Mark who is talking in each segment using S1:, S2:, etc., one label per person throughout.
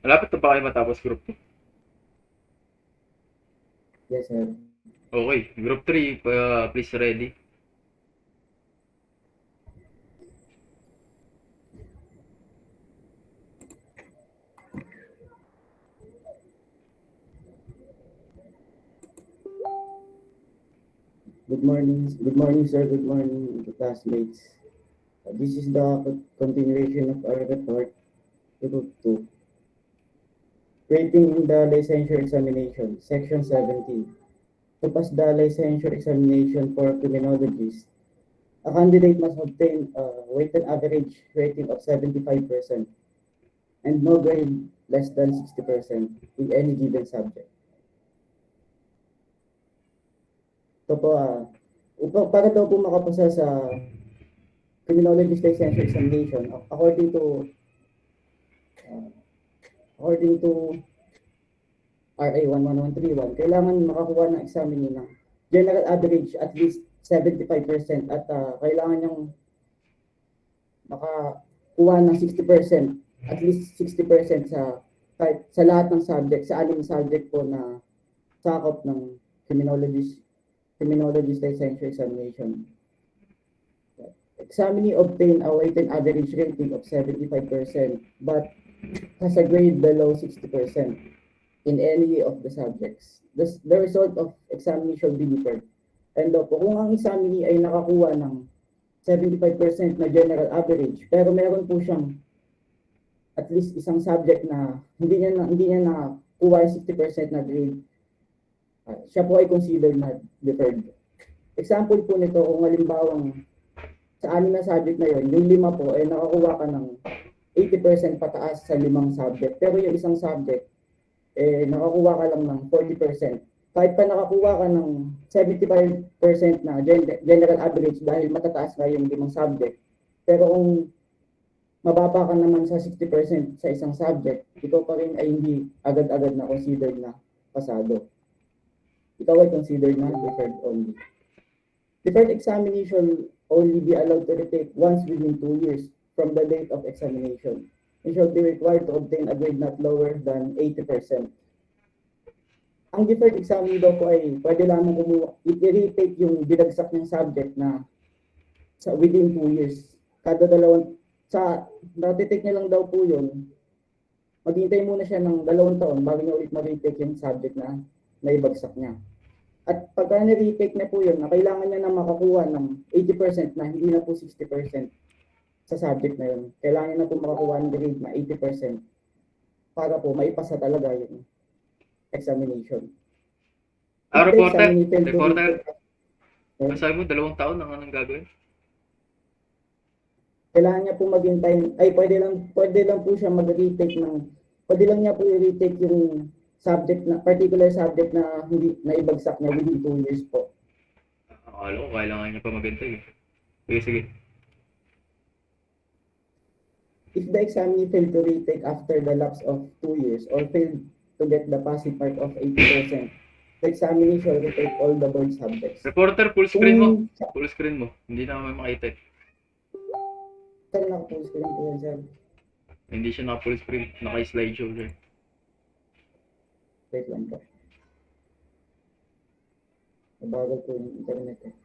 S1: Malapit na ba kayo matapos group 2?
S2: Yes, sir.
S1: Okay, group 3, please ready.
S2: Good morning. Good morning, sir. Good morning, classmates. This is the continuation of our report, Group 2. Rating in the licensure examination, Section 17. To pass the licensure examination for criminologists, a candidate must obtain a weighted average rating of 75% and no grade less than 60% in any given subject. Ito po, para daw po makapasa sa criminologist licensure examination, uh, according to RA 11131, kailangan makakuha ng examinee ng general average at least 75% at kailangan niyang makakuha ng 60%, at least 60% sa lahat ng subject, sa aling subject po na sakop ng criminologist licensure examination. Examinee obtain a weighted average rating of 75% but has a grade below 60% in any of the subjects. The result of examination will be different. And po, kung ang examinee ay nakakuha ng 75% na general average, pero meron po siyang at least isang subject na hindi niya nakuha yung 60% na grade, siya po ay considered na deferred. Example po nito, kung halimbawang sa 6 na subject na yun, yung 5 po ay nakakuha ka ng 80% pataas sa 5 subject. Pero yung isang subject, nakakuha ka lang ng 40%. Kahit pa nakakuha ka ng 75% na general average dahil matataas na yung 5 subject. Pero kung mababa ka naman sa 60% sa isang subject, ikaw pa rin ay hindi agad-agad na considered na pasado. Ikaw ay considered na deferred only. Deferred examination only be allowed to retake once within 2 years from the date of examination and shall be required to obtain a grade not lower than 80%. Ang deferred examinee daw po ay pwede lamang i-retake yung binagsak ng subject na within 2 years. Kada natitake niya lang daw po yun, maghintay muna siya ng 2 taon bago niya ulit ma-retake yung subject na naibagsak niya. At pagka na-retake na po yun, na kailangan niya na makakuha ng 80% na hindi na po 60% sa subject na yun. Kailangan niya na po makakuha ng grade na 80% para po maipasa talaga yung examination.
S1: Reporter.
S2: Retake,
S1: Masabi mo, 2 taon ang anong gagawin?
S2: kailangan niya po maghintay, pwede lang po siya mag-retake pwede lang niya po i-retake yung particular subject na hindi na ibagsak niya within 2 years po.
S1: Akala ko kailangan niya pa maghintay. Sige, sige.
S2: If the examinee failed to retake after the lapse of 2 years or failed to get the passing mark of 80%, the examinee shall retake all the board subjects.
S1: Reporter, full screen mo. Full screen mo. Hindi na kami makita.
S2: Sir, naka-full screen po yan, sir.
S1: Hindi siya naka-full screen. Naka-slideshow siya.
S2: Wait lang po. Nabagal po yung internet eh.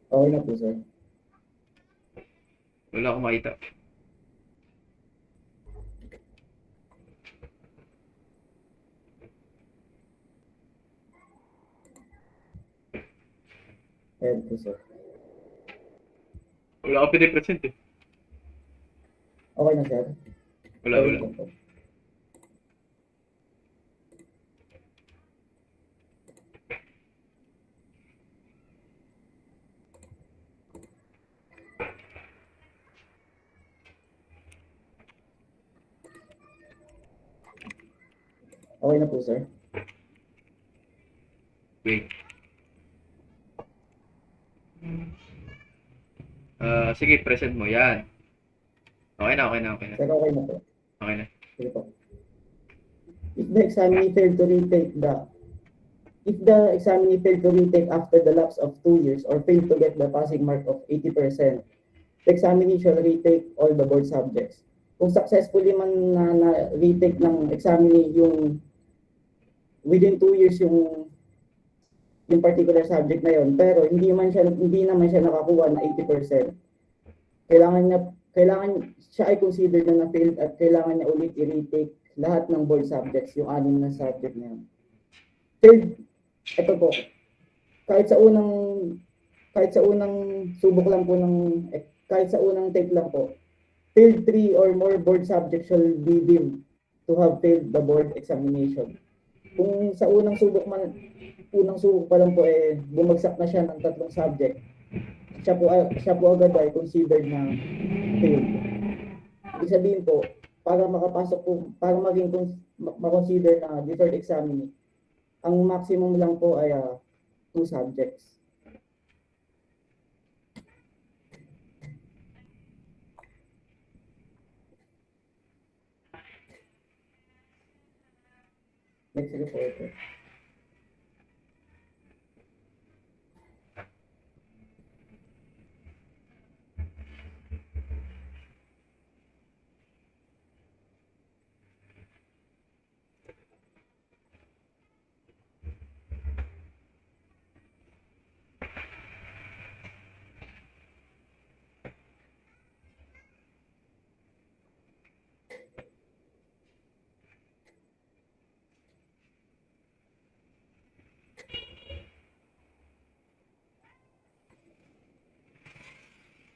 S2: Okay na po, sir.
S1: Wala akong makita.
S2: Ayan po, sir.
S1: Wala akong pinipresent eh.
S2: Okay na, sir?
S1: Wala.
S2: Po. Okay na po, sir.
S1: Wait. Sige, present mo. Yan. Okay na.
S2: Sir, okay na po.
S1: Okay na.
S2: Sige po. If the examinee failed to retake after the lapse of 2 years or failed to get the passing mark of 80%, the examinee shall retake all the board subjects. Kung successfully man na retake ng examinee yung within 2 years yung particular subject na yon, pero hindi naman siya nakakuha ng 80%, kailangan siya ay considered na na-failed at kailangan niya ulit i-retake lahat ng board subjects, yung 6 na subject na yun. Failed, ito po, kahit sa unang subok lang po kahit sa unang take lang po, failed 3 or more board subjects shall be deemed to have failed the board examination. Kung sa unang subok pa lang po bumagsak na siya ng 3 subject, siya po agad ay considered na failed. Ibig sabihin po, para ma-consider na deferred examinee, ang maximum lang po ay 2 subjects. Next report.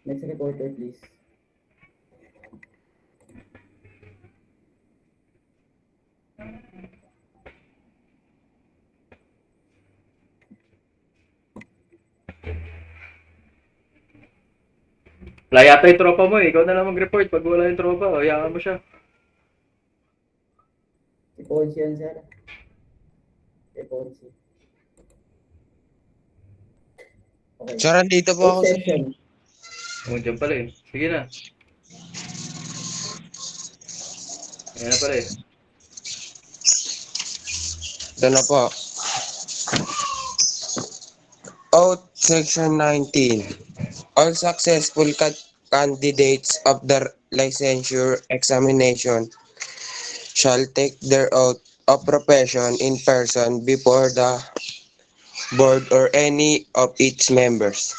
S2: Next reporter, please.
S1: Wala yata yung tropa mo eh. Ikaw na lang mag-report pag wala yung tropa. Hayaan mo siya.
S2: Si Ponce yan, sir. Si Ponce. Okay.
S3: Sir, andito po ako.
S2: Session.
S1: Dyan pala eh. Sige na. Ayan na pala eh.
S3: Ito na po. Oath Section 19. All successful candidates of the licensure examination shall take their oath of profession in person before the board or any of its members,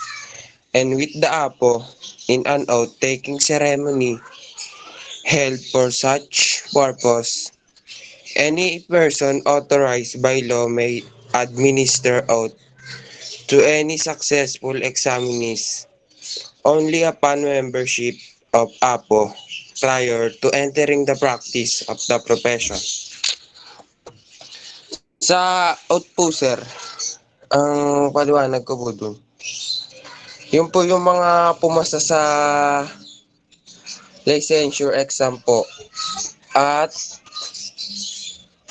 S3: and with the APO in an oath-taking ceremony held for such purpose. Any person authorized by law may administer oath to any successful examinees only upon membership of APO prior to entering the practice of the profession. Sa oath po, sir, ang paliwanag ko po dun, yun po yung mga pumasa sa licensure exam po. At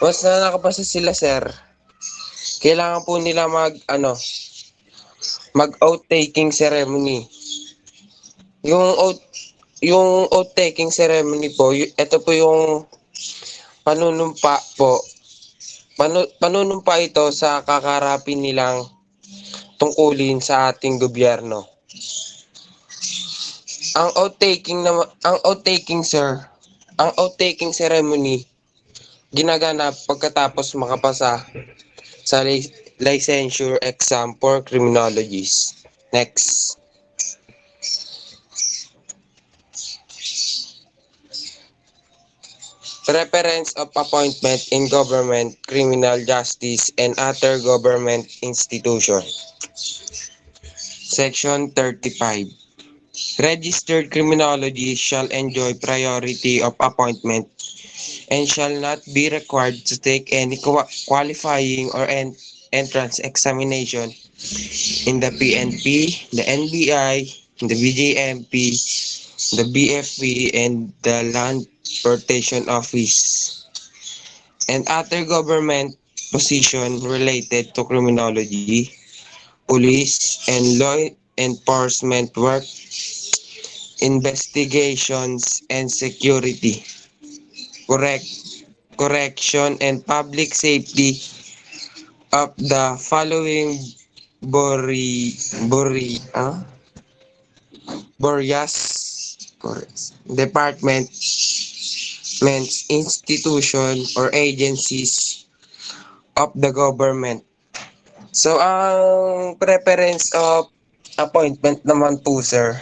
S3: once na nakapasa sila, sir, kailangan po nila mag-oath taking ceremony. Yung oath taking ceremony po, ito po yung panunumpa po. Panunumpa ito sa kakarapin nilang tungkulin sa ating gobyerno. Ang oath taking ceremony ginaganap pagkatapos makapasa sa licensure exam for criminologists. Next. Preference of appointment in government, criminal justice, and other government institution. Section 35. Registered criminologists shall enjoy priority of appointment and shall not be required to take any qualifying or entrance examination in the PNP, the NBI, the BJMP, the BFP, and the Land Transportation Office, and other government position related to criminology, police, and law enforcement work, investigations and security, correction and public safety of the Boreas department, institution, or agencies of the government. So, ang preference of appointment naman po, sir.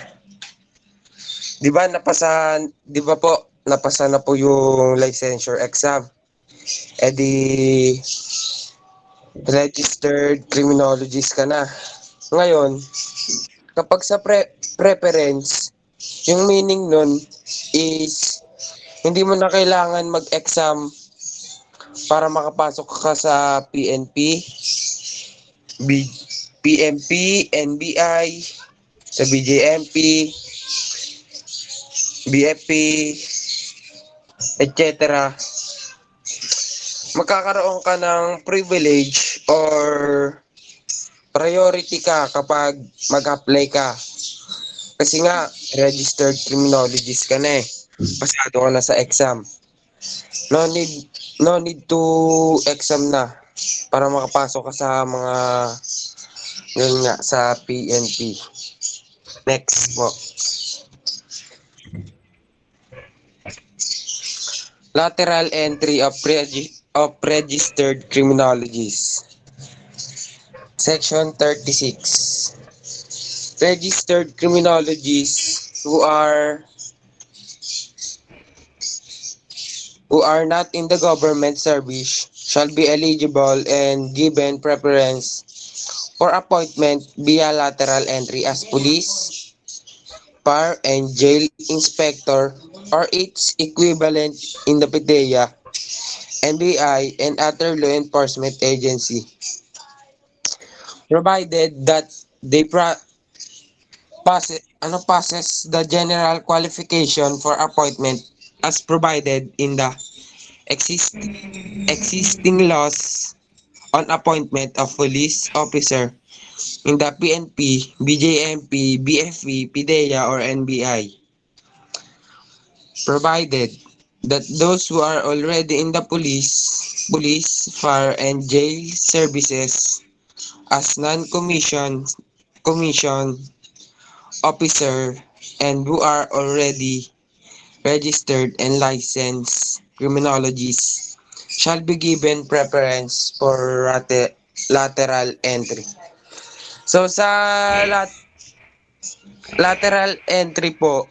S3: Di ba po, napasa na po yung licensure exam. Eh di, registered criminologist ka na. Ngayon, kapag sa preference, yung meaning nun is hindi mo na kailangan mag-exam para makapasok ka sa PNP, PMP, NBI, sa BJMP, BFP, etc. Magkakaroon ka ng privilege or priority ka kapag mag-apply ka. Kasi nga, registered criminologist ka na eh. Pasado ka na sa exam. No need to exam na para makapasok ka sa mga yun nga sa PNP. Next po. Lateral entry of registered criminologists. Section 36. Registered criminologists who are not in the government service shall be eligible and given preference for appointment via lateral entry as police, fire, and jail inspector or its equivalent in the PDEA, NBI, and other law enforcement agency, provided that they passes the general qualification for appointment as provided in the existing laws on appointment of police officer in the PNP, BJMP, BFP, PDEA, or NBI. Provided that those who are already in the police, fire, and jail services as commissioned officer and who are already registered and licensed criminologists shall be given preference for lateral entry. So sa lateral entry po,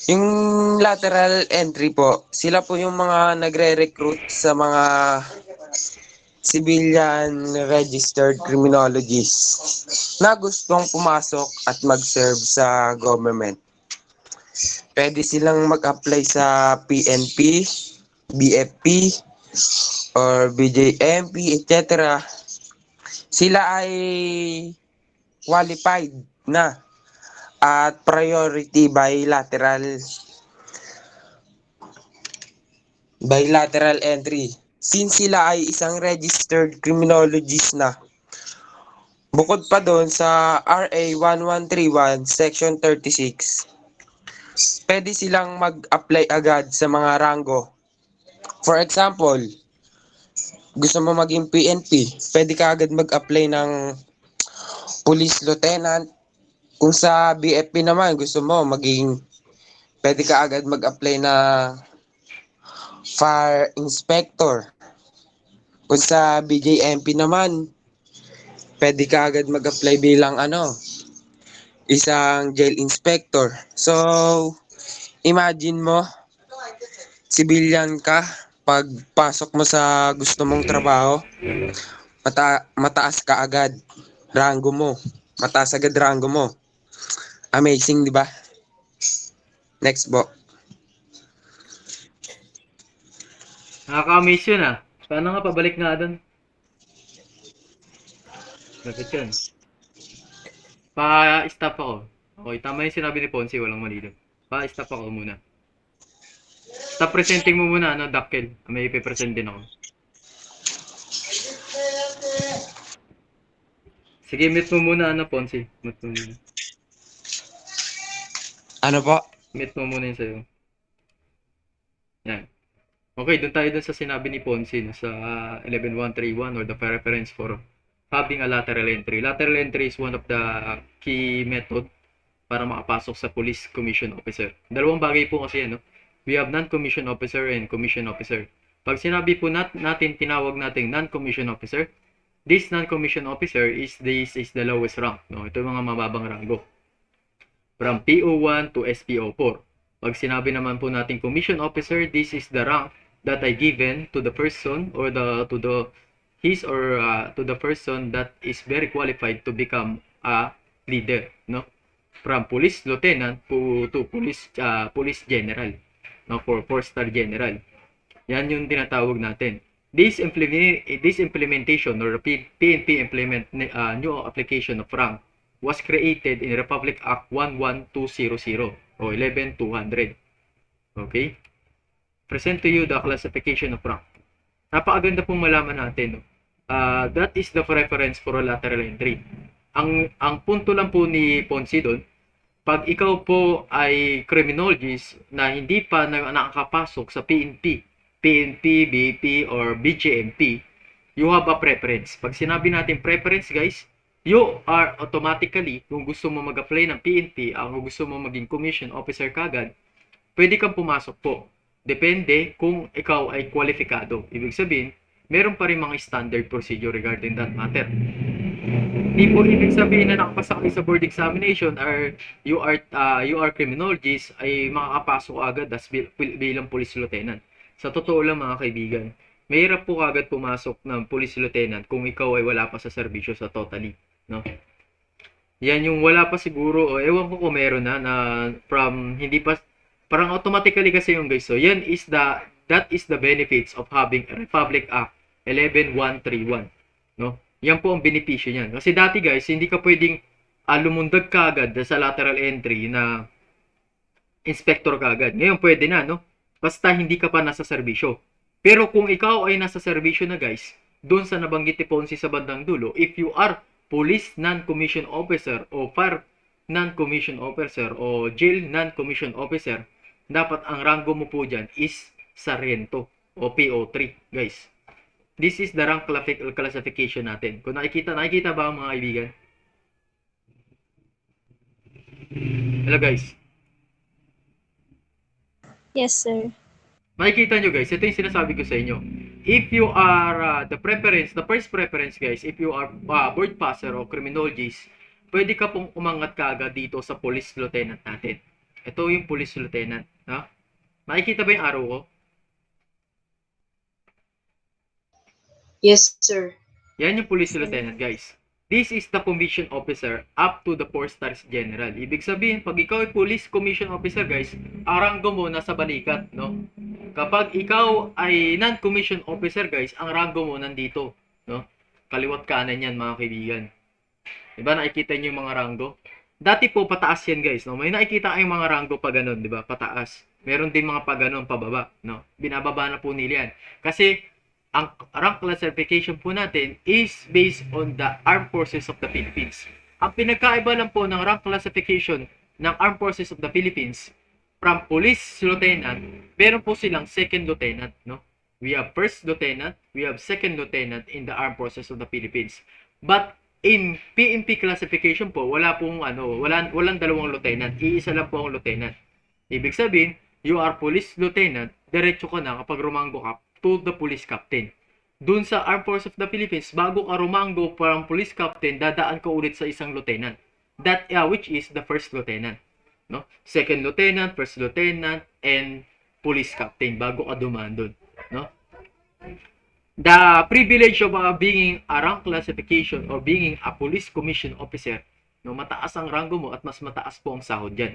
S3: yung lateral entry po, sila po yung mga nagre-recruit sa mga civilian registered criminologists na gustong pumasok at mag-serve sa government. Pwede silang mag-apply sa PNP, BFP, or BJMP, etc. Sila ay qualified na at priority bilateral entry. Since sila ay isang registered criminologist na. Bukod pa doon sa RA 1131 Section 36, pwede silang mag-apply agad sa mga ranggo. For example, gusto mo maging PNP, pwede ka agad mag-apply ng police lieutenant. Kung sa BFP naman, gusto mo pwede ka agad mag-apply na fire inspector. Kung sa BJMP naman, pwede ka agad mag-apply bilang isang jail inspector. So, imagine mo, civilian ka, pagpasok mo sa gusto mong trabaho, mataas ka agad rango mo. Mataas agad rango mo. Amazing, di ba? Next po.
S1: Nakaka-amaze yun ah. Paano nga pabalik nga doon? Bakit yun? Pa-stop ako. Okay, tama yung sinabi ni Ponce, walang mali doon. Pa-stop ako muna. Stop presenting mo muna, Dakkel. May ipipresent din ako. Sige, mute mo muna, Ponce. Mute mo muna.
S3: Ano po?
S1: Mute mo muna yun sa'yo. Yan. Okay, doon tayo dun sa sinabi ni Ponce sa 11131 or the preference for having a lateral entry. Lateral entry is one of the key method para makapasok sa police commission officer. Dalawang bagay po kasi yan, no? We have non-commissioned officer and commissioned officer. Pag sinabi po natin, tinawag natin non-commissioned officer, this non-commissioned officer is the lowest rank, no? Ito yung mga mababang rango. From PO1 to SPO4. Pag sinabi naman po natin commissioned officer, this is the rank that I given to the person or to the person that is very qualified to become a leader, no? From police lieutenant to police general, no? For 4-star general. Yan yung tinatawag natin. This implementation or PNP implement new application of rank was created in Republic Act 11200 o 11200. Okay? Present to you the classification of rank. Napakaganda pong malaman natin, no? That is the preference for a lateral entry. Ang punto lang po ni Ponce doon, pag ikaw po ay criminologist na hindi pa nakakapasok sa PNP, BP, or BJMP, you have a preference. Pag sinabi natin preference, guys, you are automatically, kung gusto mo mag-apply ng PNP, kung gusto mo maging commission officer kagad, pwede kang pumasok po. Depende kung ikaw ay kwalifikado. Ibig sabihin, meron pa rin mga standard procedure regarding that matter. Hindi po ibig sabihin na nakapasa kayo sa board examination or you are criminologist ay makakapasok agad as bilang police lieutenant. Sa totoo lang mga kaibigan, mahirap po agad pumasok ng police lieutenant kung ikaw ay wala pa sa serbisyo sa totally, no? Yan yung wala pa siguro, o ewan ko kung meron na from hindi pa, parang automatically kasi yung guys. So that is the benefits of having a Republic Act 11131, no? Yan po ang benepisyo niyan. Kasi dati guys, hindi ka pwedeng lumundag kaagad sa lateral entry na inspector kaagad. Ngayon pwede na, no? Basta hindi ka pa nasa serbisyo. Pero kung ikaw ay nasa serbisyo na guys, doon sa nabanggit ni Ponce sa bandang dulo, if you are police non-commissioned officer o fire non-commissioned officer o jail non-commissioned officer, dapat ang rango mo po dyan is sargento o PO3, guys. This is the rank classification natin. Kung nakikita ba mga kaibigan? Hello guys.
S4: Yes, sir.
S1: Makikita nyo guys, ito yung sinasabi ko sa inyo. If you are the first preference guys, if you are board passer o criminologist, pwede ka pong umangat kaagad dito sa police lieutenant natin. Ito yung police lieutenant. Ha? Makikita ba yung arrow ko?
S4: Yes, sir.
S1: Yan yung police lieutenant guys. This is the commission officer up to the 4-stars general. Ibig sabihin, pag ikaw ay police commission officer guys, ang rango mo nasa balikat, no? Kapag ikaw ay non-commission officer guys, ang rango mo nandito, no? Kaliwat kanan yan mga kaibigan. Diba nakikita niyo yung mga rango? Dati po pataas yan guys, no? May nakikita kayong mga rango pa ganun, diba? Pataas. Meron din mga pa ganun pababa, no? Binababa na po nila yan. Kasi ang rank classification po natin is based on the Armed Forces of the Philippines. Ang pinagkaiba lang po ng rank classification ng Armed Forces of the Philippines from police lieutenant, meron po silang second lieutenant, no? We have first lieutenant, we have second lieutenant in the Armed Forces of the Philippines. But in PNP classification po, walang dalawang lieutenant, iisa lang po ang lieutenant. Ibig sabihin, you are police lieutenant, diretso ka na kapag rumango ka to the police captain. Dun sa Armed Forces of the Philippines, bago ka rumango from police captain, dadaan ka ulit sa isang lieutenant. Which is the first lieutenant. No? Second lieutenant, first lieutenant, and police captain bago ka dumaan dun. No? The privilege of being a rank classification or being a police commission officer, no, mataas ang rango mo at mas mataas po ang sahod dyan.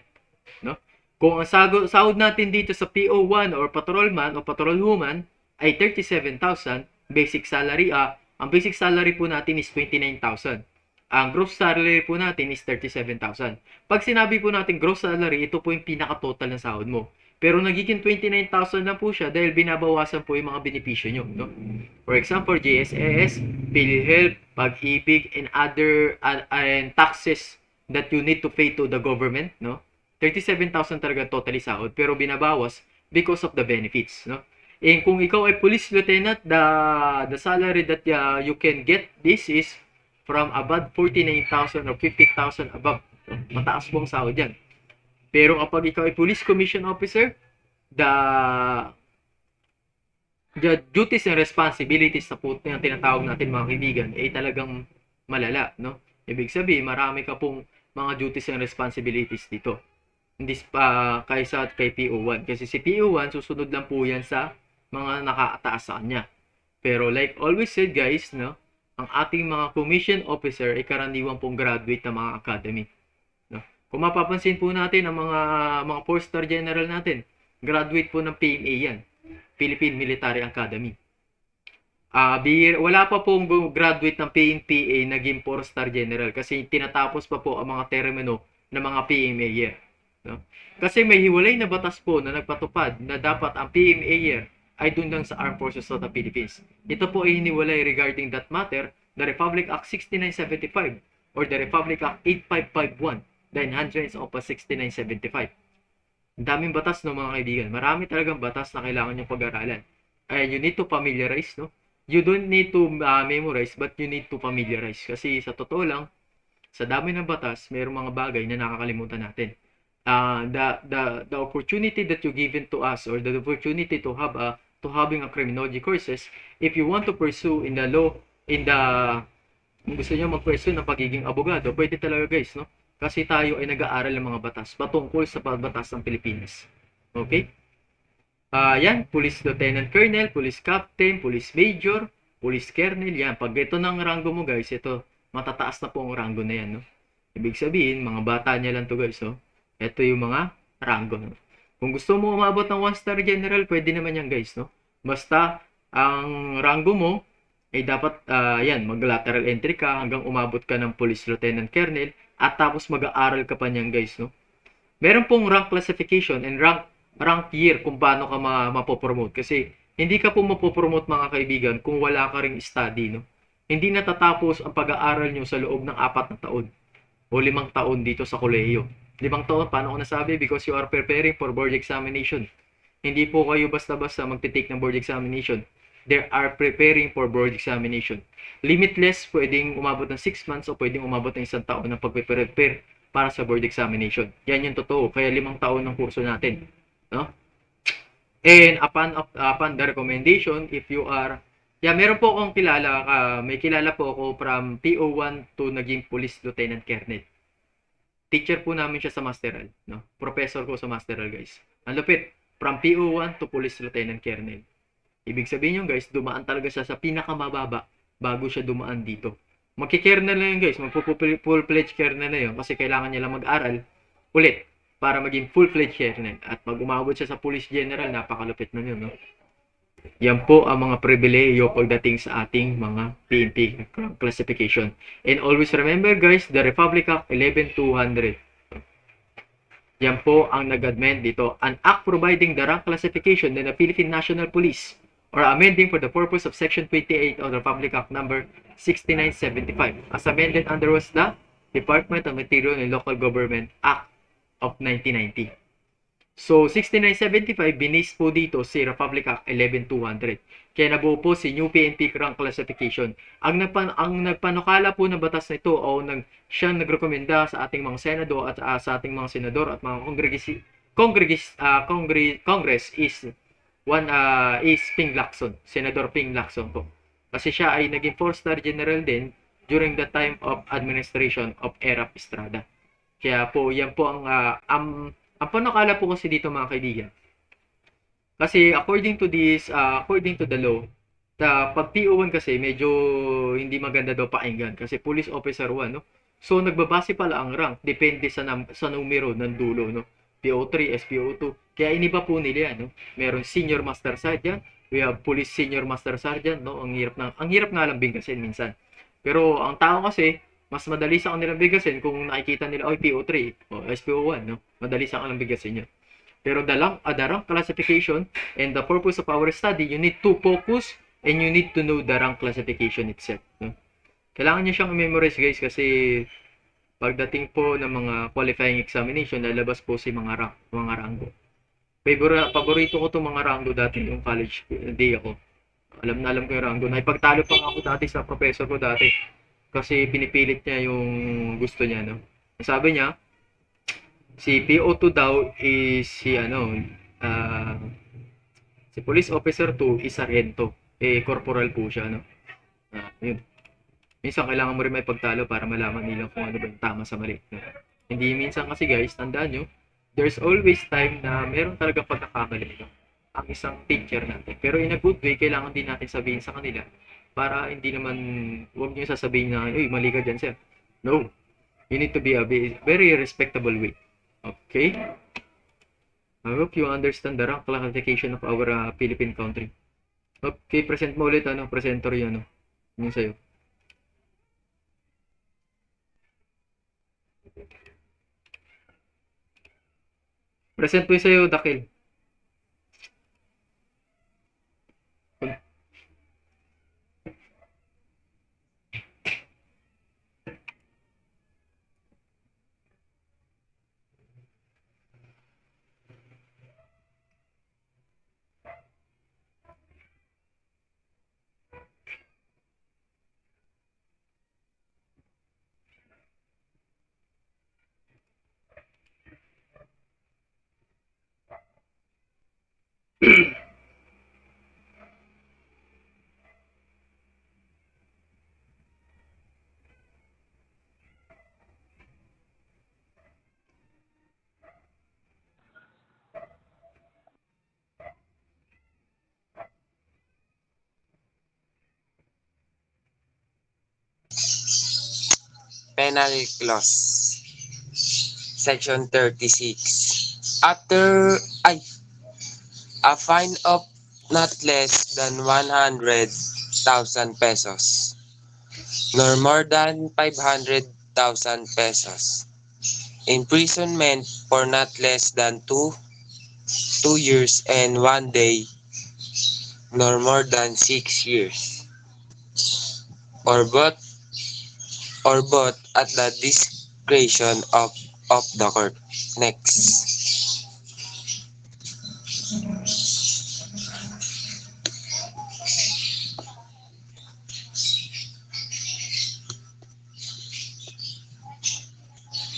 S1: No? Kung ang sahod natin dito sa PO1 or patrolman o patrolwoman ay 37,000 basic salary, ang basic salary po natin is 29,000. Ang gross salary po natin is 37,000. Pag sinabi po natin gross salary, ito po yung pinaka-total ng sahod mo. Pero nagiging 29,000 na po siya dahil binabawasan po yung mga benepisyo nyo, no? For example, GSAS, PhilHealth, Pag-ibig, and other and taxes that you need to pay to the government, no? 37,000 talaga totally sahod, pero binabawas because of the benefits, no? And kung ikaw ay police lieutenant, the salary that you can get this is from above 49,000 or 50,000 above Mataas po ang sahod yan. Pero kapag ikaw ay police commission officer, the the duties and responsibilities na po yung tinatawag natin mga kaibigan ay talagang malala, no? Ibig sabihin, marami ka pong mga duties and responsibilities dito. Hindi pa kaysa kay PO1 kasi si PO1 susunod lang po yan sa mga nakakataas sa kanya. Pero like always said guys, no, ang ating mga commission officer ay karaniwan pong graduate ng mga academy, no? Kung mapapansin po natin ang mga 4-star general natin, graduate po ng PMA yan, Philippine Military Academy. Wala pa pong graduate ng PNPA naging 4-star general kasi tinatapos pa po ang mga termino ng mga PMA year, no? Kasi may hiwalay na batas po na nagpatupad na dapat ang PMA year ay dun lang sa Armed Forces of the Philippines. Ito po ay hiniwalay regarding that matter, the Republic Act 6975 or the Republic Act 8551, the enhancements of 6975. Ang daming batas, no, mga kaibigan. Marami talagang batas na kailangan yung pag-aralan. You need to familiarize, no? You don't need to memorize, but you need to familiarize. Kasi sa totoo lang, sa dami ng batas, mayroong mga bagay na nakakalimutan natin. The opportunity that you given to us, or the opportunity to having a criminology courses, if you want to pursue in the law, kung gusto niyo mag-pursue ng pagiging abogado, pwede talaga guys, no? Kasi tayo ay nag-aaral ng mga batas patungkol sa pagbatas ng Pilipinas. Okay? Yan, Police Lieutenant Colonel, Police Captain, Police Major, Police Colonel, yan. Pag ito ng rango mo guys, ito, matataas na po ang rango na yan, no? Ibig sabihin, mga bata niya lang to guys, no? Ito yung mga rango, no? Kung gusto mo umabot ng 1-star general, pwede naman yan guys, no? Basta, ang rango mo, ay dapat, yan, mag-lateral entry ka hanggang umabot ka ng Police Lieutenant Colonel at tapos mag-aaral ka pa niyan guys, no? Meron pong rank classification and rank year kung paano ka mapopromote kasi hindi ka po mapopromote mga kaibigan kung wala ka ring study, no? Hindi natatapos ang pag-aaral nyo sa loob ng 4 na taon o 5 taon dito sa kolehiyo. 5 taon, paano ko nasabi? Because you are preparing for board examination. Hindi po kayo basta-basta magtitake ng board examination. They are preparing for board examination. Limitless, pwedeng umabot ng 6 months o pwedeng umabot ng 1 taon ng pag-prepare para sa board examination. Yan yung totoo. Kaya 5 taon ng kurso natin, no? And upon the recommendation, if you are, meron po akong kilala, may kilala po ako from PO1 to naging Police Lieutenant Colonel. Teacher po namin siya sa Masteral, no? Professor ko sa Masteral, guys. Ang lupit, from PO1 to Police Lieutenant Colonel. Ibig sabihin nyo guys, dumaan talaga siya sa pinakamababa bago siya dumaan dito. Magki-kernel na yun guys, full-fledged kernel na yun kasi kailangan niya lang mag-aral ulit para maging full-fledged kernel. At pag umabot siya sa Police General, napakalupit na yun, no? Yan po ang mga pribileyo pagdating sa ating mga PNP classification. And always remember guys, the Republic Act 11200. Yan po ang nag-amend dito. An act providing the rank classification ng the Philippine National Police or amending for the purpose of Section 28 of the Republic Act number 6975 as amended under was the Department of Material and Local Government Act of 1990. So, 6975, binis po dito si Republic Act 11200. Kaya nabuo po si New PNP Rank Classification. Ang nagpanukala po ng batas na ito o siyang nagrekomenda sa ating mga senado at sa ating mga senador at mga Congress is Ping Lacson, Senador Ping Lacson po. Kasi siya ay naging 4-star general din during the time of administration of Erap Estrada. Kaya po, yan po ang panukala po kasi dito mga kaibigan. Kasi according to the law, pag PO1 kasi medyo hindi maganda daw pakinggan kasi police officer 1, no? So nagbabase pala ang rank depende sa numero ng dulo, no? PO3, SPO2. Kaya iniba po nila yan, no? Meron senior master sergeant, we have police senior master sergeant, no? Ang hirap nga lang bigkasin minsan. Pero ang tao kasi mas madali sa kanilang bigasin kung nakikita nila, PO3 o SPO1, no? Madali sa kanilang bigasin yun. Pero the rank classification and the purpose of our study, you need to focus and you need to know the rank classification itself, no? Kailangan niyo siyang i-memorize guys kasi pagdating po ng mga qualifying examination, lalabas po si mga rango. Paborito ko itong mga rango dati yung college day ako. Alam ko yung rango. Naipagtalo pa ako dati sa professor ko dati. Kasi pinipilit niya yung gusto niya, no? Sabi niya, si PO2 daw is si ano, ah, si police officer 2 is sargento. Corporal po siya, no? Yun. Minsan kailangan mo rin may pagtalo para malaman nila kung ano ba yung tama sa mali. No? Hindi minsan kasi guys, tandaan nyo, there's always time na meron talagang pagkakamali, no? Ang isang teacher natin. Pero in a good way, kailangan din natin sabihin sa kanila para hindi naman, huwag nyo sasabihin na, uy, mali ka dyan, sir. No. You need to be a very respectable way. Okay? I hope you understand the rank classification of our Philippine country. Okay, present mo ulit, ano, presenter yun, ano, yun sa'yo. Present po yung sa'yo, Dakil.
S3: Penal clause. Section 36. After a fine of not less than 100,000 pesos, nor more than 500,000 pesos. Imprisonment for not less than 2 years and 1 day, nor more than 6 years, or both at the discretion of the court. Next.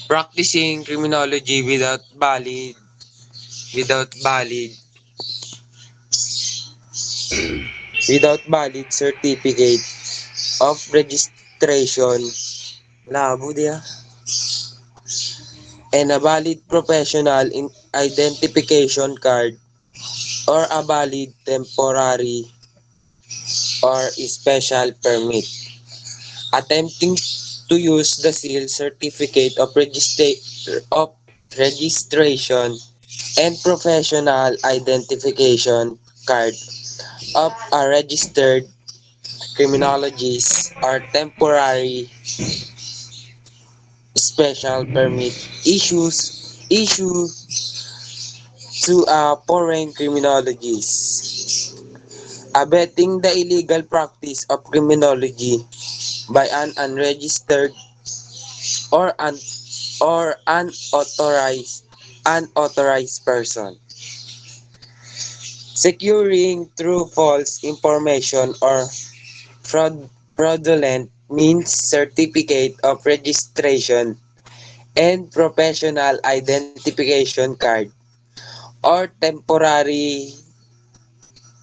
S3: Practicing criminology without valid certificate of registration, labo dia, and a valid professional identification card or a valid temporary or special permit. Attempting to use the seal certificate of registration and professional identification card of a registered criminologist or temporary special permit issue to a foreign criminologist, abetting the illegal practice of criminology by an unregistered or unauthorized person, securing true false information or fraudulent means certificate of registration and professional identification card or temporary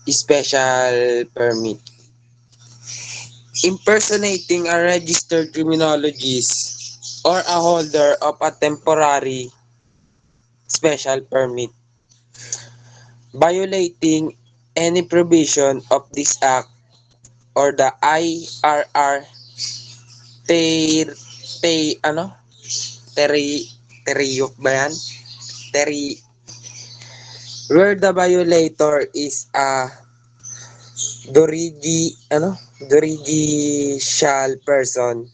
S3: special permit. Impersonating a registered criminologist or a holder of a temporary special permit. Violating any provision of this act or the IRR Teriyok ba yan? Where the violator is a judicial person,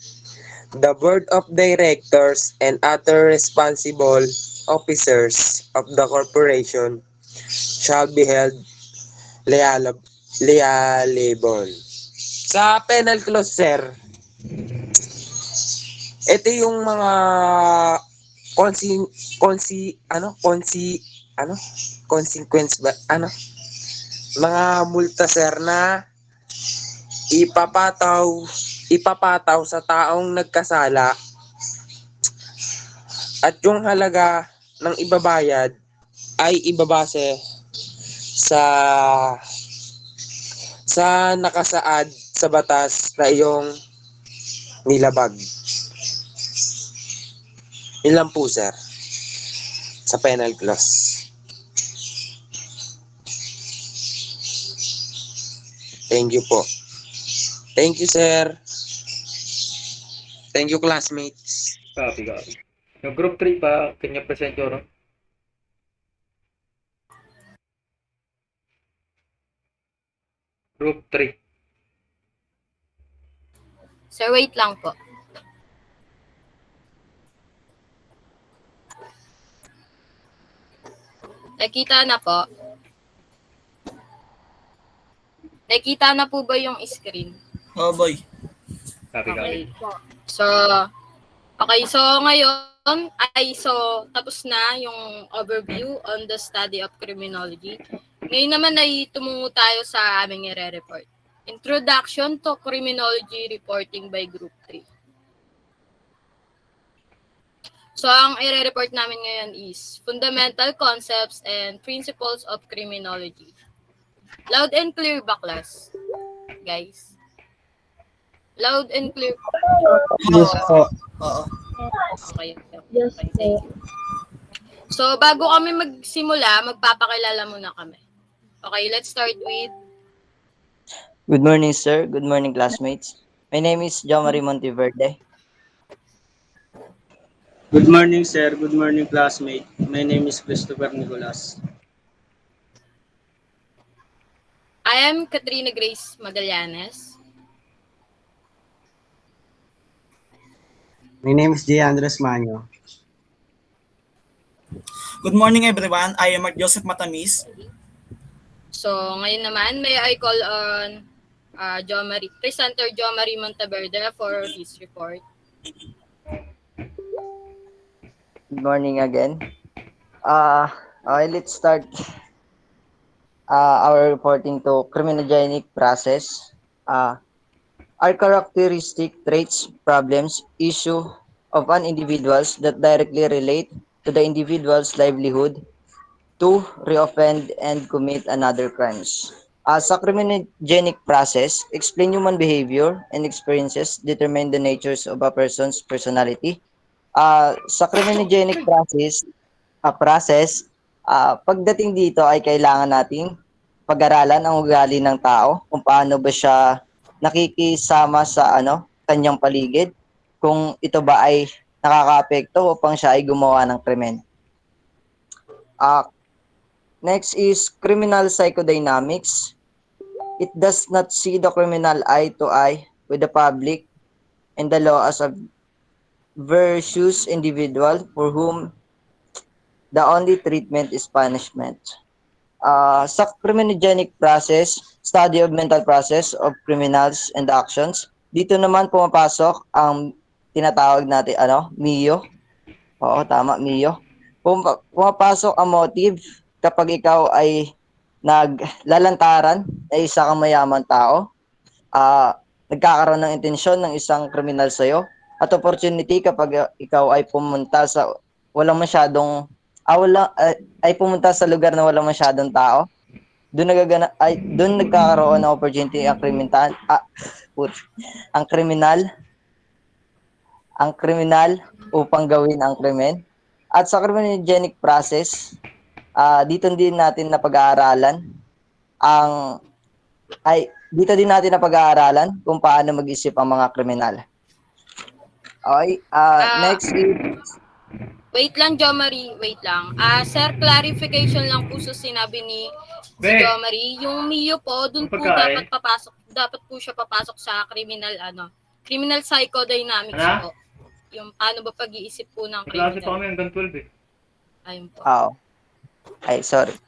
S3: the board of directors and other responsible officers of the corporation shall be held liable. Sa penal clause, sir, ito yung mga konsi konsi ano konsi ano consequence ba mga multa, sir, na ipapataw sa taong nagkasala At yung halaga ng ibabayad ay ibabase sa nakasaad sa batas na iyong nilabag. Yun lang po, sir, sa penal clause. Thank you po. Thank you, sir. Thank you, classmates.
S1: Copy, copy. Yung group 3 pa, can you present your group 3?
S4: Sir, wait lang po. Nakita na po. Nakita na po ba yung screen?
S5: Oh boy.
S1: Copy, copy.
S4: So, so ngayon tapos na yung overview on the study of criminology. Ngayon naman ay tumungo tayo sa aming i-report. Introduction to Criminology Reporting by Group 3. So, ang i-report namin ngayon is Fundamental Concepts and Principles of Criminology. Loud and clear ba, class? Guys? Loud and clear.
S5: Yes po. Oo.
S4: Okay. Yes, thank you. So, bago kami magsimula, magpapakilala muna kami. Okay, let's start with...
S6: Good morning, sir. Good morning, classmates. My name is Jomari Monteverde.
S7: Good morning, sir. Good morning, classmate. My name is Christopher Nicolas.
S4: I am Katrina Grace Magallanes.
S8: My name is Jay Andres Manyo.
S5: Good morning everyone. I am Mark Joseph Matamis.
S4: So, ngayon naman, may I call on Presenter Jomari Monteverde for his report.
S6: Good morning again. Okay, let's start our reporting to criminogenic process. Are characteristic traits, problems, issue of an individuals that directly relate to the individual's livelihood to reoffend and commit another crimes. Sa criminogenic process, explain human behavior and experiences determine the natures of a person's personality. Sa criminogenic process, pagdating dito ay kailangan nating pag-aralan ang ugali ng tao, kung paano ba siya nakikisama sa kanyang paligid, kung ito ba ay nakakaapekto upang siya ay gumawa ng krimen. Next is criminal psychodynamics. It does not see the criminal eye to eye with the public and the law as a virtuous individual for whom the only treatment is punishment. Sa criminogenic process, study of mental process of criminals and actions, dito naman pumapasok ang tinatawag natin MIO. Oo, tama, MIO. Pumapasok ang motive kapag ikaw ay naglalantaran ay isa kang mayaman tao, nagkakaroon ng intensyon ng isang kriminal sa'yo, at opportunity kapag ikaw ay pumunta sa ay pumunta sa lugar na walang masyadong tao, doon nagkakaroon ng opportunity ang kriminal upang gawin ang krimen. At sa criminogenic process, dito din natin napag-aaralan kung paano mag-isip ang mga kriminal. Okay, next is
S4: Wait lang, Jomari. Wait lang. Sir, clarification lang po sa sinabi ni
S1: Be.
S4: Jomari. Yung MIO po, dun po
S1: Pagkain.
S4: dapat po siya papasok sa criminal psychodynamics
S1: Ano?
S4: po. Yung paano ba pag-iisip po ng
S1: Klase pa
S4: criminal.
S1: kami hanggang 12 eh.
S4: Ayun po.
S6: sorry.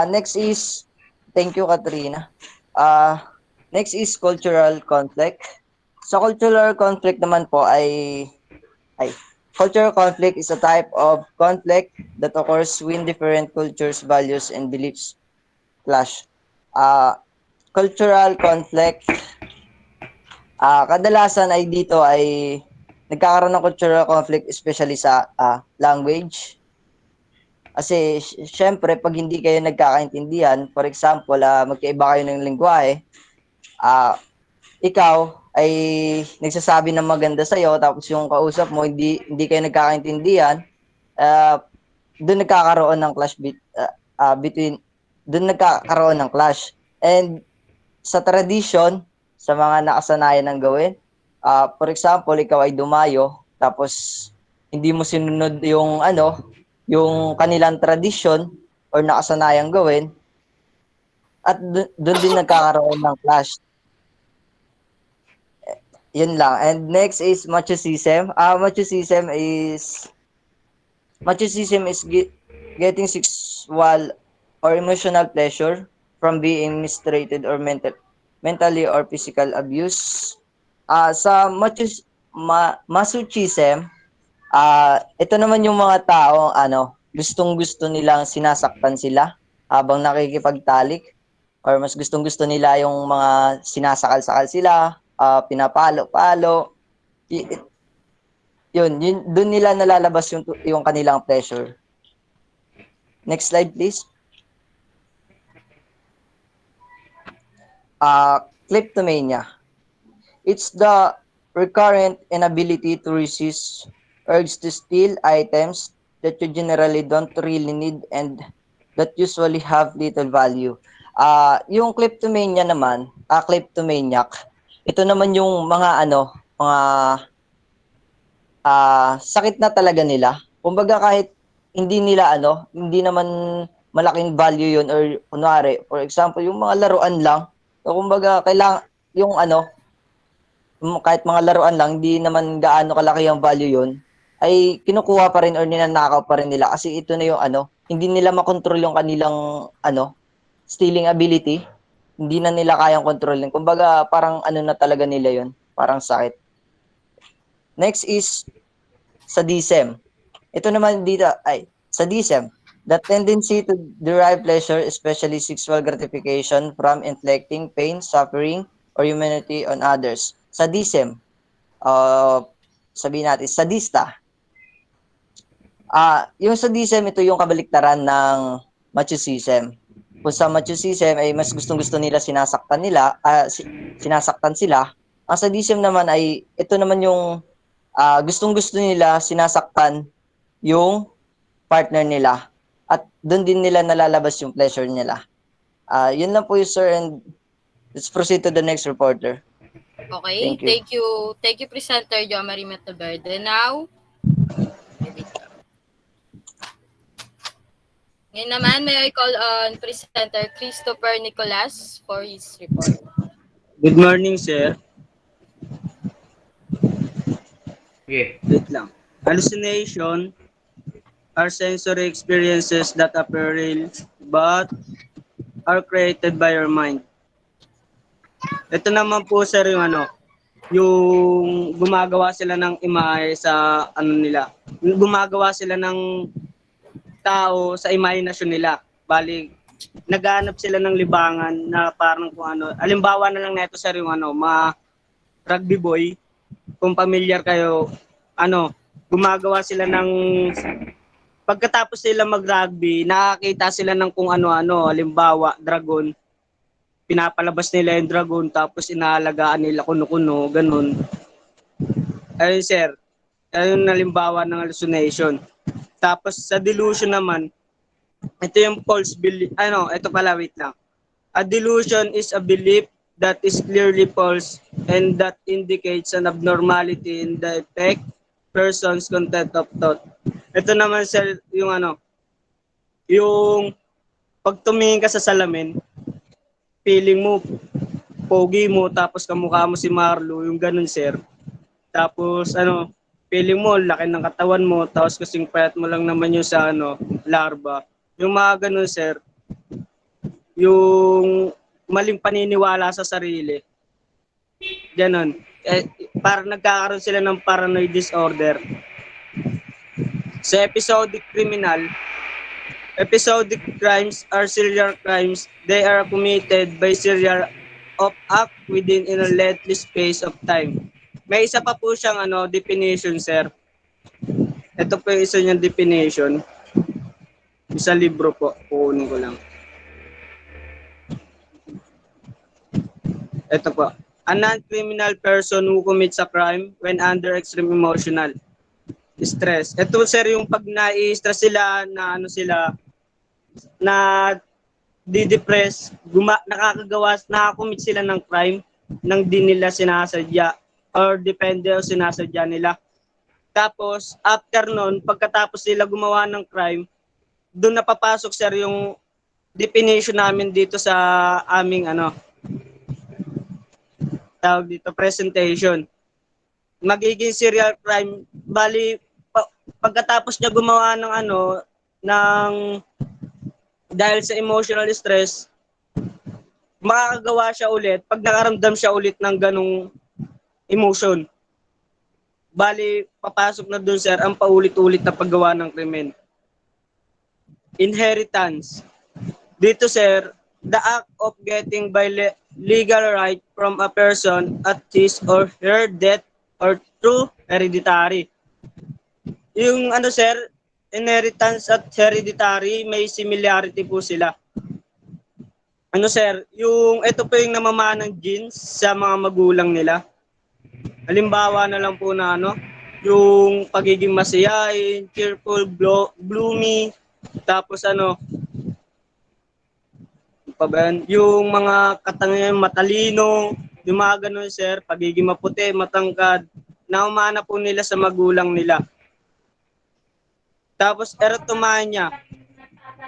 S6: Next is, thank you, Katrina. Next is cultural conflict. Sa cultural conflict naman po cultural conflict is a type of conflict that occurs when different cultures, values, and beliefs clash. Cultural conflict, kadalasan ay dito ay nagkakaroon ng cultural conflict especially sa language. Kasi syempre pag hindi kayo nagkakaintindihan, for example, magkaiba kayo ng lengguwahe, ikaw ay nagsasabi ng maganda sa iyo tapos yung kausap mo hindi kayo nagkakaintindihan, doon nagkakaroon ng between doon nagkakaroon ng clash. And sa tradition, sa mga nakasanayan ng gawin, for example, ikaw ay dumayo tapos hindi mo sinunod yung yung kanilang tradition or nakasanayang gawin, at doon din nagkakaroon ng clash. Yun lang. And next is machoism. Machoism is getting sexual or emotional pleasure from being mistreated or mentally or physical abuse. Sa masochism, ito naman yung mga tao gustong-gusto nilang sinasaktan sila habang nakikipagtalik, or mas gustong-gusto nila yung mga sinasakal-sakal sila, pinapalo-palo. Yun doon nila nalalabas yung kanilang pleasure. Next slide please. Kleptomania. It's the recurrent inability to resist urge to steal items that you generally don't really need and that usually have little value. Yung kleptomania naman, kleptomaniac, ito naman yung mga mga sakit na talaga nila. Kumbaga kahit hindi naman malaking value yun, or kunwari, for example, yung mga laruan lang. So, kumbaga, kailangan, yung kahit mga laruan lang, hindi naman gaano kalaki ang value yun, ay kinukuha pa rin or ninanakaw pa rin nila kasi ito na yung hindi nila makontrol yung kanilang stealing ability. Hindi na nila kayang kontrolin. Kumbaga, parang na talaga nila yun. Parang sakit. Next is sadism. Ito naman dito ay sadism, the tendency to derive pleasure, especially sexual gratification, from inflicting pain, suffering, or humanity on others. Sadism, sabihin natin, sadista. Yung sadism, ito yung kabaliktaran ng masochism. Kung sa masochism ay mas gustong-gusto nila sinasaktan sila. Ang sadism naman ay ito naman yung gustong-gusto nila sinasaktan yung partner nila, at doon din nila nalalabas yung pleasure nila. Yun lang po yun, sir, and let's proceed to the next reporter.
S4: Okay,
S6: Thank you.
S4: thank you presenter Jo Marie Metaverde. Now, ngayon naman, may I call on presenter Christopher Nicolas for his report.
S7: Good morning, sir.
S1: Okay.
S7: Wait lang. Hallucination are sensory experiences that appear real but are created by your mind. Ito naman po, sir, yung gumagawa sila ng imahe sa nila. Gumagawa sila ng tao sa imahinasyon nila. Bali, naghanap sila ng libangan na parang kung alimbawa na lang neto, sir, yung mga rugby boy, kung familiar kayo, gumagawa sila ng pagkatapos nila mag-rugby, nakakita sila ng kung ano-ano, halimbawa, dragon, pinapalabas nila yung dragon, tapos inaalagaan nila kuno-kuno, ganun. Ayun, sir, ayun halimbawa ng hallucination. Tapos sa delusion naman, ito yung false belief, wait lang. A delusion is a belief that is clearly false and that indicates an abnormality in the effect, person's content of thought. Ito naman, sir, yung yung pag tumingin ka sa salamin, feeling mo, pogi mo, tapos kamukha mo si Marlo, yung ganun, sir. Tapos, feeling mo, laki ng katawan mo, tapos kasing payat mo lang naman yung sa, larva. Yung mga ganun, sir, yung maling paniniwala sa sarili. Ganon. Parang nagkakaroon sila ng paranoid disorder. Sa episodic crimes are serial crimes. They are committed by serial of act within a lengthy space of time. May isa pa po siyang definition, sir. Ito po yung isa niyang definition. Sa libro po, kukunin ko lang. Ito po. A non-criminal person who commits a crime when under extreme emotional stress. Ito sir yung pag na-stress sila na na di-depress, nakakommit sila ng crime nang di nila sinasadya or depende o sinasadya nila. Tapos after nun, pagkatapos sila gumawa ng crime, doon napapasok sir yung definition namin dito sa aming tawag dito presentation. Magiging serial crime bali pagkatapos niya gumawa ng ng dahil sa emotional stress, makakagawa siya ulit pag nakaramdam siya ulit ng ganong emotion. Bali papasok na doon sir ang paulit-ulit na paggawa ng krimen. Inheritance. Dito sir, the act of getting by legal right from a person at his or her death or through hereditary. Yung sir, inheritance at hereditary, may similarity po sila. Sir, yung ito po yung namamana ng genes sa mga magulang nila. Halimbawa na lang po na yung pagiging masayain, cheerful, gloomy, tapos yung mga katangian matalino, yung mga ganun sir, pagiging maputi, matangkad, naumana po nila sa magulang nila. Tapos erotomania.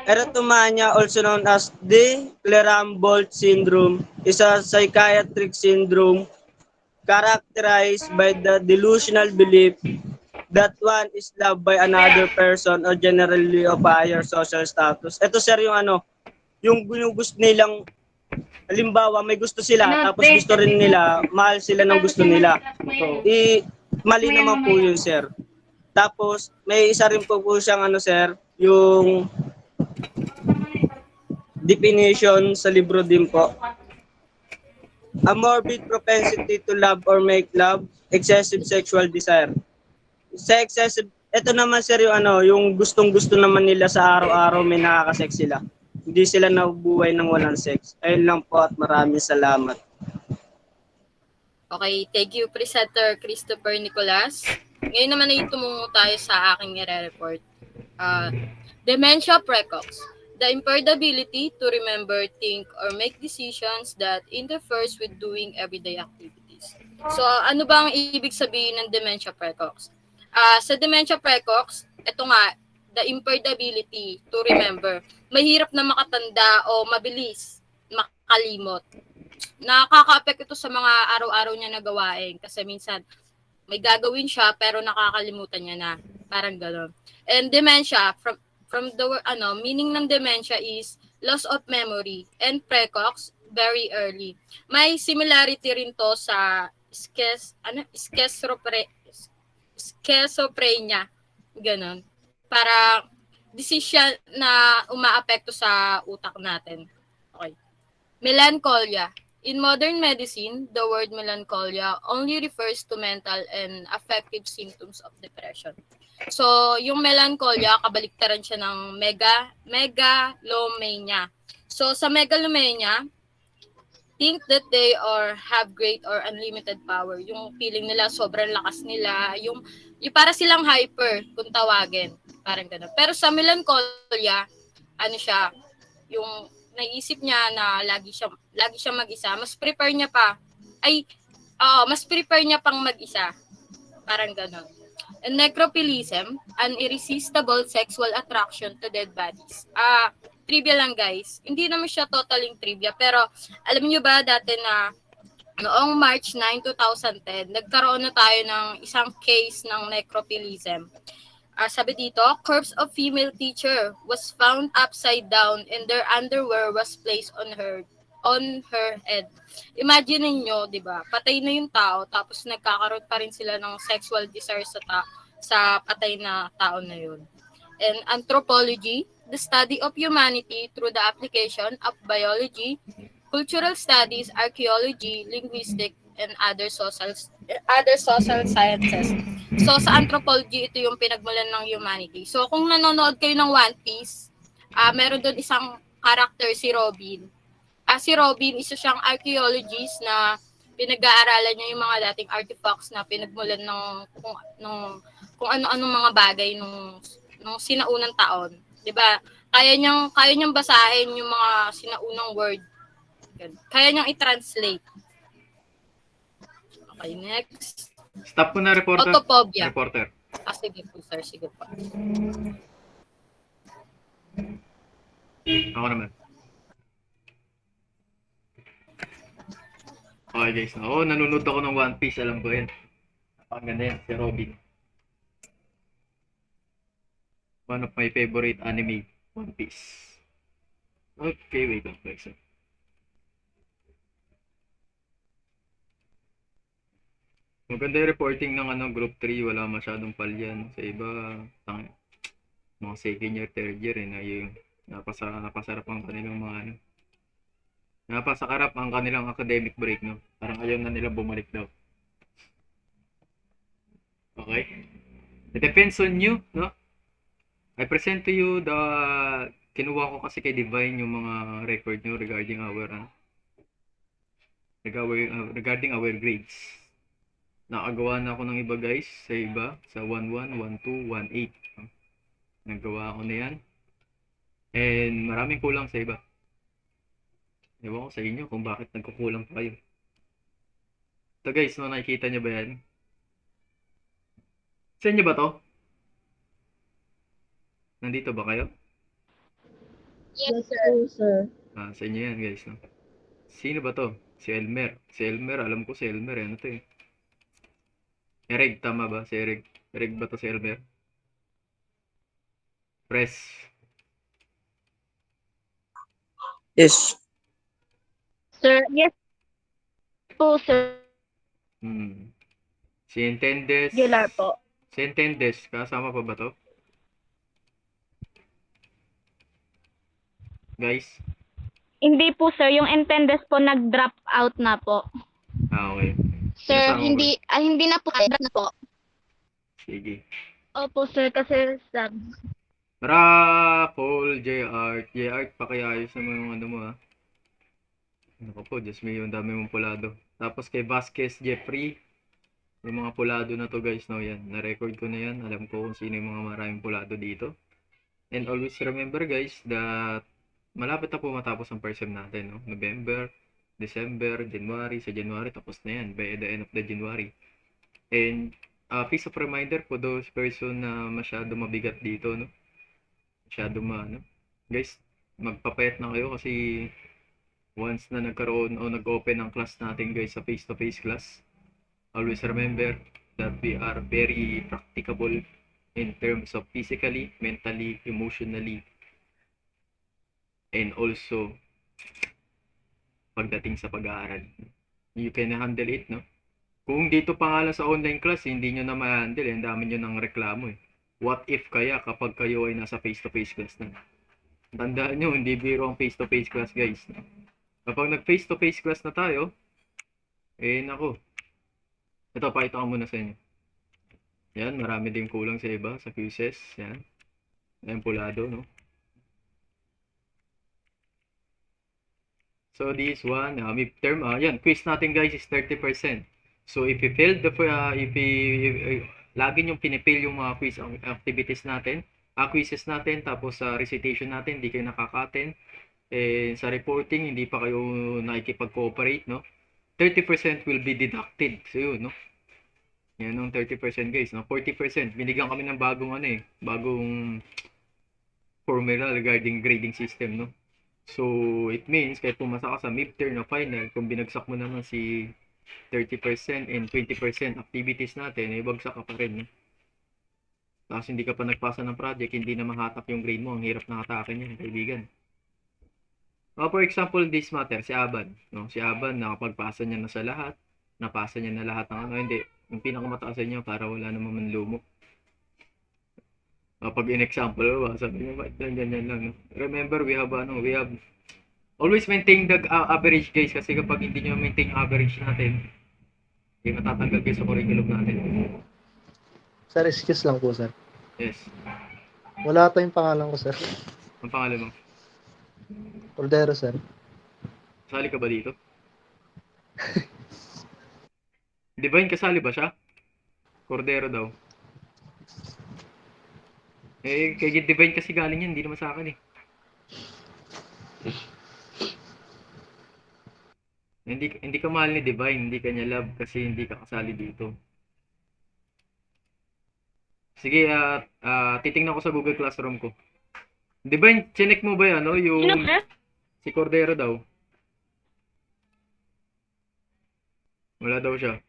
S7: Erotomania, also known as the Clerambault syndrome, is a psychiatric syndrome characterized by the delusional belief that one is loved by another person or generally of higher social status. Ito sir yung yung gusto nilang, halimbawa may gusto sila tapos gusto rin nila, mahal sila ng gusto nila. Mali naman po yun sir. Tapos may isa rin po siyang sir, yung definition sa libro din po. A morbid propensity to love or make love, excessive sexual desire. Sa excessive, ito naman sir yung gustong-gusto naman nila sa araw-araw may nakaka-sex sila. Hindi sila nabubuhay ng walang sex. Ayun lang po at maraming salamat.
S4: Okay, thank you, Presenter Christopher Nicolas. Ngayon naman ay tumungo tayo sa aking i-report. Dementia precox. The impaired ability to remember, think, or make decisions that interferes with doing everyday activities. So, ano ba ang ibig sabihin ng dementia precox? Sa dementia precox, ito nga, the impaired ability to remember. Mahirap na makatanda o mabilis makalimot. Nakaka-apekto ito sa mga araw-araw niya na gawain kasi minsan may gagawin siya pero nakakalimutan niya na. Parang gano'n. And dementia, from the word, meaning ng dementia is loss of memory and precox, very early. May similarity rin to sa schizophrenia. Ganon. Para decision na umaapekto sa utak natin. Okay. Melancholia. In modern medicine, the word melancholia only refers to mental and affective symptoms of depression. So, yung melancholia, kabaliktaran siya ng megalomania. So, sa megalomania, think that they have great or unlimited power. Yung feeling nila, sobrang lakas nila. Yung para silang hyper, kung tawagin. Parang gano'n. Pero sa melancholia, siya, yung naisip niya na lagi siya mag-isa, mas prepare niya pang mag-isa. Parang gano'n. And necrophilism, an irresistible sexual attraction to dead bodies. Trivia lang guys. Hindi naman siya totaling trivia, pero alam niyo ba dati na noong March 9, 2010, nagkaroon na tayo ng isang case ng necrophilism. Sabi dito, corpse of female teacher was found upside down and their underwear was placed on her head. Imagine niyo, 'di ba? Patay na yung tao tapos nagkakaroon pa rin sila ng sexual desire sa patay na tao na yun. And anthropology, the study of humanity through the application of biology, cultural studies, archaeology, linguistics, and other social other social sciences. So, sa anthropology, ito yung pinagmulan ng humanity. So, kung nanonood kayo ng One Piece, meron doon isang character, si Robin. Si Robin, isa siyang archaeologist na pinag-aaralan niya yung mga dating artifacts na pinagmulan ng kung ano-anong mga bagay nung sinaunang taon. 'Di ba? Kaya niyang basahin yung mga sinaunang word. Kaya niyang i-translate. Okay, next.
S1: Stop ko na, reporter.
S4: Autophobia.
S1: Reporter.
S4: Sige po, sir. Sige po.
S1: Ako naman. Okay guys, nanonood ako ng One Piece, alam ko yan. Ang ganda yan, si Robin. One of my favorite anime, One Piece. Okay, wait lang guys. Maganda yung reporting ng group 3, wala masyadong palyan. Sa iba, mga second year, third year, na yung napasarap ang kanilang mga napasakarap ang kanilang academic break, no? Parang ayaw na nila bumalik daw. Okay? It depends on you, no? I present to you kinuha ko kasi kay Divine yung mga record nyo regarding our grades. Nakagawa na ako ng iba guys, sa iba, sa 1-1, 1-2, 1-8. Nagawa ko na yan. And maraming kulang sa iba. Ewan ko sa inyo kung bakit nagkukulang pa kayo. Ito guys, nakikita nyo ba yan? Sa inyo ba to? Nandito ba kayo?
S4: Yes,
S2: sir.
S1: Sa inyo yan guys, no? Sino ba to? Si Elmer. Si Elmer, alam ko si Elmer, ano to eh. Ereg, tama ba? Si Ereg. Ereg ba to si Elmer? Press.
S6: Yes.
S4: Sir, yes po, sir.
S1: Si Entendes.
S4: Regular po.
S1: Si Entendes, kasama pa ba to? Guys?
S9: Hindi po sir, yung Entendes po nag-drop out na po.
S1: Okay.
S9: Sir,
S1: Kasama
S9: hindi na po drop na po.
S1: Sige.
S9: Opo sir, kasi
S1: Paul, J-Art, pakiayos naman yung mo ha. Ano ka po, Diyos me, yung dami mong pulado. Tapos kay Vasquez, Jeffrey, yung mga pulado na to guys, no, yan. Na-record ko na yan. Alam ko kung sino yung mga maraming pulado dito. And always remember guys, that malapit na po matapos ang first sem natin, no? November, December, January. Sa January, tapos na yan. By the end of the January. And piece of reminder for those person na masyado mabigat dito, no? Masyado guys, magpapayat na kayo kasi once na nagkaroon o nag-open ang class natin guys sa face-to-face class, always remember that we are very practicable in terms of physically, mentally, emotionally, and also pagdating sa pag-aaral. You can handle it, no? Kung dito pa nga lang sa online class, hindi nyo na ma-handle, ang dami nyo ng reklamo eh. What if kaya kapag kayo ay nasa face-to-face class na? Tandaan nyo, hindi biro ang face-to-face class guys. Kapag nag-face-to-face class na tayo, nako. Ito, pakita ko muna sa inyo. Yan, marami din kulang sa iba, sa quizzes. Yan. Yan, pulado, no? So, this one, midterm, yan, quiz natin guys is 30%. So, if you failed lagi nyong pinifail yung mga quiz activities natin, quizzes natin, tapos sa recitation natin, hindi kayo nakaka-attend. Sa reporting, hindi pa kayo nakikipag-cooperate, no? 30% will be deducted. So, yun, no? Yan yung 30% guys, no? 40%, binigyan kami ng bagong formula regarding grading system, no? So, it means, kahit pumasa ka sa midterm o final, kung binagsak mo naman si 30% and 20% activities natin, bagsak ka pa rin, no? Tapos hindi ka pa nagpasa ng project, hindi na mahatak yung grade mo, ang hirap na hatakin yan, kaibigan. For example, this matter, si Aban. No? Si Aban, nakapagpasa niya na sa lahat. Napasa niya na lahat ng hindi. Yung pinakamataas niya para wala namang manlumok. Pag in-example, sabi niya, ba't ganyan lang. No? Remember, we have always maintain the average guys. Kasi kapag hindi nyo maintain average natin, Hindi matatanggal kayo sa curriculum natin.
S10: Sir, excuse lang po, sir.
S1: Yes.
S10: Wala pa yung pangalan ko, sir.
S1: Ang pangalan mo?
S10: Cordero, sir.
S1: Kasali ka ba dito? Divine, kasali ba siya? Cordero daw. Eh, kay Divine kasi galing yan, hindi naman sa akin eh. Hindi ka mahal ni Divine, hindi ka niya love kasi hindi ka kasali dito. Sige, titingnan ko sa Google Classroom ko. Divine, chinek mo ba yan, ano?
S9: Sino,
S1: Yung
S9: sir?
S1: si Cordero daw. Wala daw siya.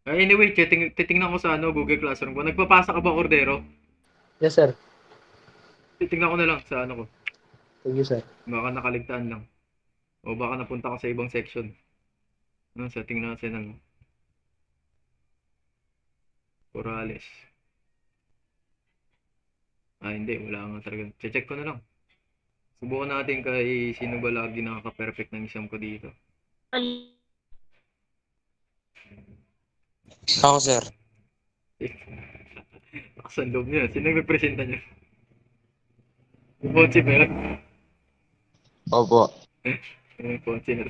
S1: Anyway, titingnan ko sa Google Classroom ko. Nagpapasa ka ba, Cordero?
S10: Yes, sir.
S1: Titingnan ko na lang sa ko.
S10: Thank you, sir.
S1: Baka nakaligtaan lang. O baka napunta ka sa ibang section. Tingnan natin ng Corrales. Hindi. Wala nga talaga. Check ko na lang. Subukan natin kay sino ba lagi nakaka-perfect ng exam ko dito.
S3: Ako, sir.
S1: Lakas ang loob niya. Sino nagpresenta niya? Ponzi ba yun?
S3: Opo.
S1: Ponzi na.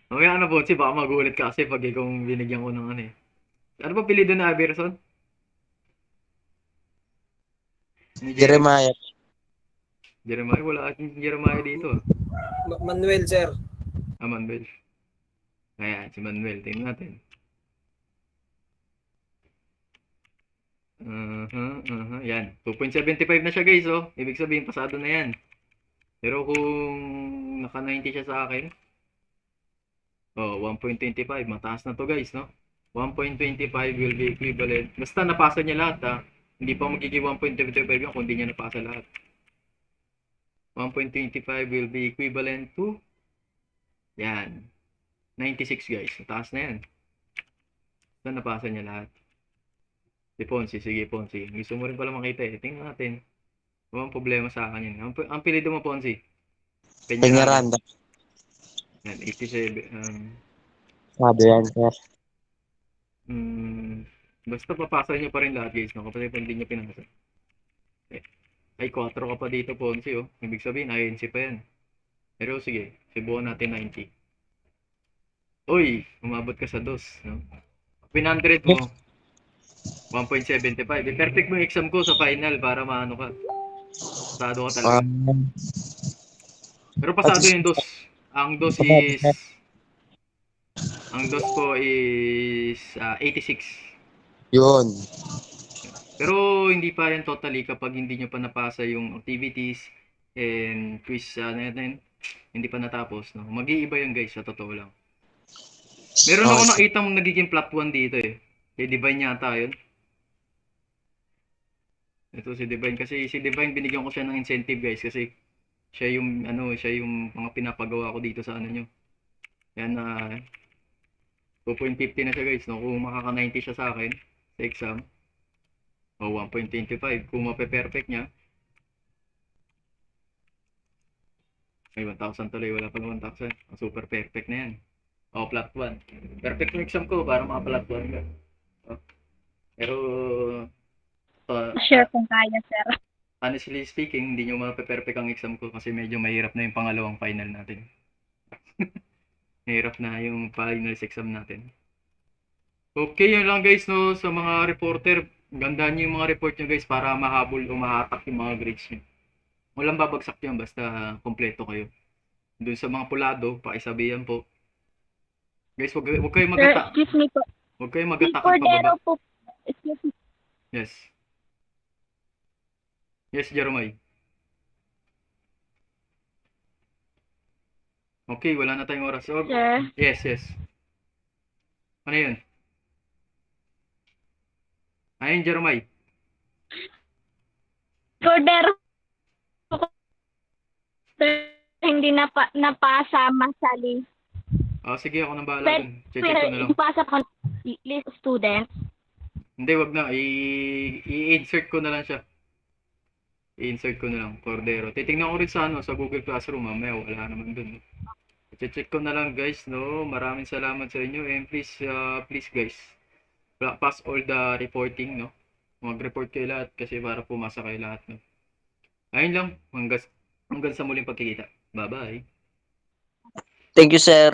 S1: Mamaya na Ponzi, baka magulit ka kasi pag ikaw binigyan ko ng ano eh. Ano ba pilido na Iverson?
S3: Jeremiah.
S1: Jeremiah, wala ating Jeremiah dito.
S5: Manuel, sir.
S1: Manuel. Ayan, si Manuel. Tingnan natin. Yan. 2.75 na siya guys, oh. Ibig sabihin, pasado na yan. Pero kung naka-90 siya sa akin, 1.25. Mataas na to guys, no? 1.25 will be equivalent. Basta napasa niya lahat, ha? Hindi pa magiging 1.25 yan kung hindi niya napasa lahat. 1.25 will be equivalent to yan. 96 guys. Mataas na yan. Basta napasa niya lahat. Si Ponzi, sige Ponzi. Gusto mo rin pala makita eh. Tingnan natin. Walang problema sa akin yun. Ang pilido mo Ponzi?
S3: Peñaranda.
S1: Yan, 87.
S3: Sabi yan, sir.
S1: Basta papasa niyo pa rin lahat guys. No? Kapag hindi niyo pinasa. Ay, 4 ka pa dito Ponzi oh. Ibig sabihin, INC pa yan. Pero sige, subukan natin 90. Uy, umabot ka sa 2. No? 100 mo. 1.75. I-perfect mo yung exam ko sa final para maano ka. Pasado ka talaga. Pero pasado yung dos. Ang dos ko is 86.
S3: Yun.
S1: Pero hindi pa yan totally kapag hindi nyo pa napasa yung activities and quiz hindi pa natapos. No? Mag-iiba yun guys, sa totoo lang. Meron ako nakita mong nagiging plot 1 dito eh. Kay Divine yata yun. Ito si Divine kasi si Divine binigyan ko siya ng incentive guys kasi siya yung mga pinapagawa ko dito sa nyo. Yan 2.50 na siya guys, no. Kung makaka-90 siya sa akin sa exam. 1.25 kung mape-perfect niya. Ay 1,000 tuloy, wala pa ng 1,000. Super perfect na yan. Plot 1. Perfect yung exam ko para maka-plot 1 ka. Pero
S9: Sure kung kaya, sir.
S1: honestly speaking, hindi nyo mape-perfect ang exam ko kasi medyo mahirap na yung pangalawang final natin. Mahirap na yung finals exam natin. Okay, yun lang guys, no, sa mga reporter. Gandaan nyo yung mga report nyo guys para mahabol o mahatak yung mga grades nyo. Walang babagsak yan basta kompleto kayo. Doon sa mga pulado, pakisabihan po. Guys, wag kayong
S9: Sir,
S1: magata.
S9: excuse me po.
S1: Huwag kayong
S9: Si
S1: magatak at
S9: Cordero
S1: pababa.
S9: po. Excuse me.
S1: Yes. Yes, Jeremiah. Okay, wala na tayong oras. So,
S9: Sir.
S1: yes. Ano yun? Ayun, Jeremiah.
S9: Cordero po. Sir, hindi napasa masali.
S1: Sige, ako nang bahala
S9: But,
S1: dun. Check ko na lang.
S9: ipasa ko list of students.
S1: Hindi, wag na. I-insert ko na lang siya. I-insert ko na lang, Cordero. Titingnan ko rin sa Google Classroom, mamaya wala naman dun. check ko na lang guys, no. Maraming salamat sa inyo and please guys, pass all the reporting, no. Mag-report kayo lahat kasi para pumasa kayo lahat, no. Ayun lang, hanggang sa muling pagkikita. Bye-bye.
S6: Thank you, sir.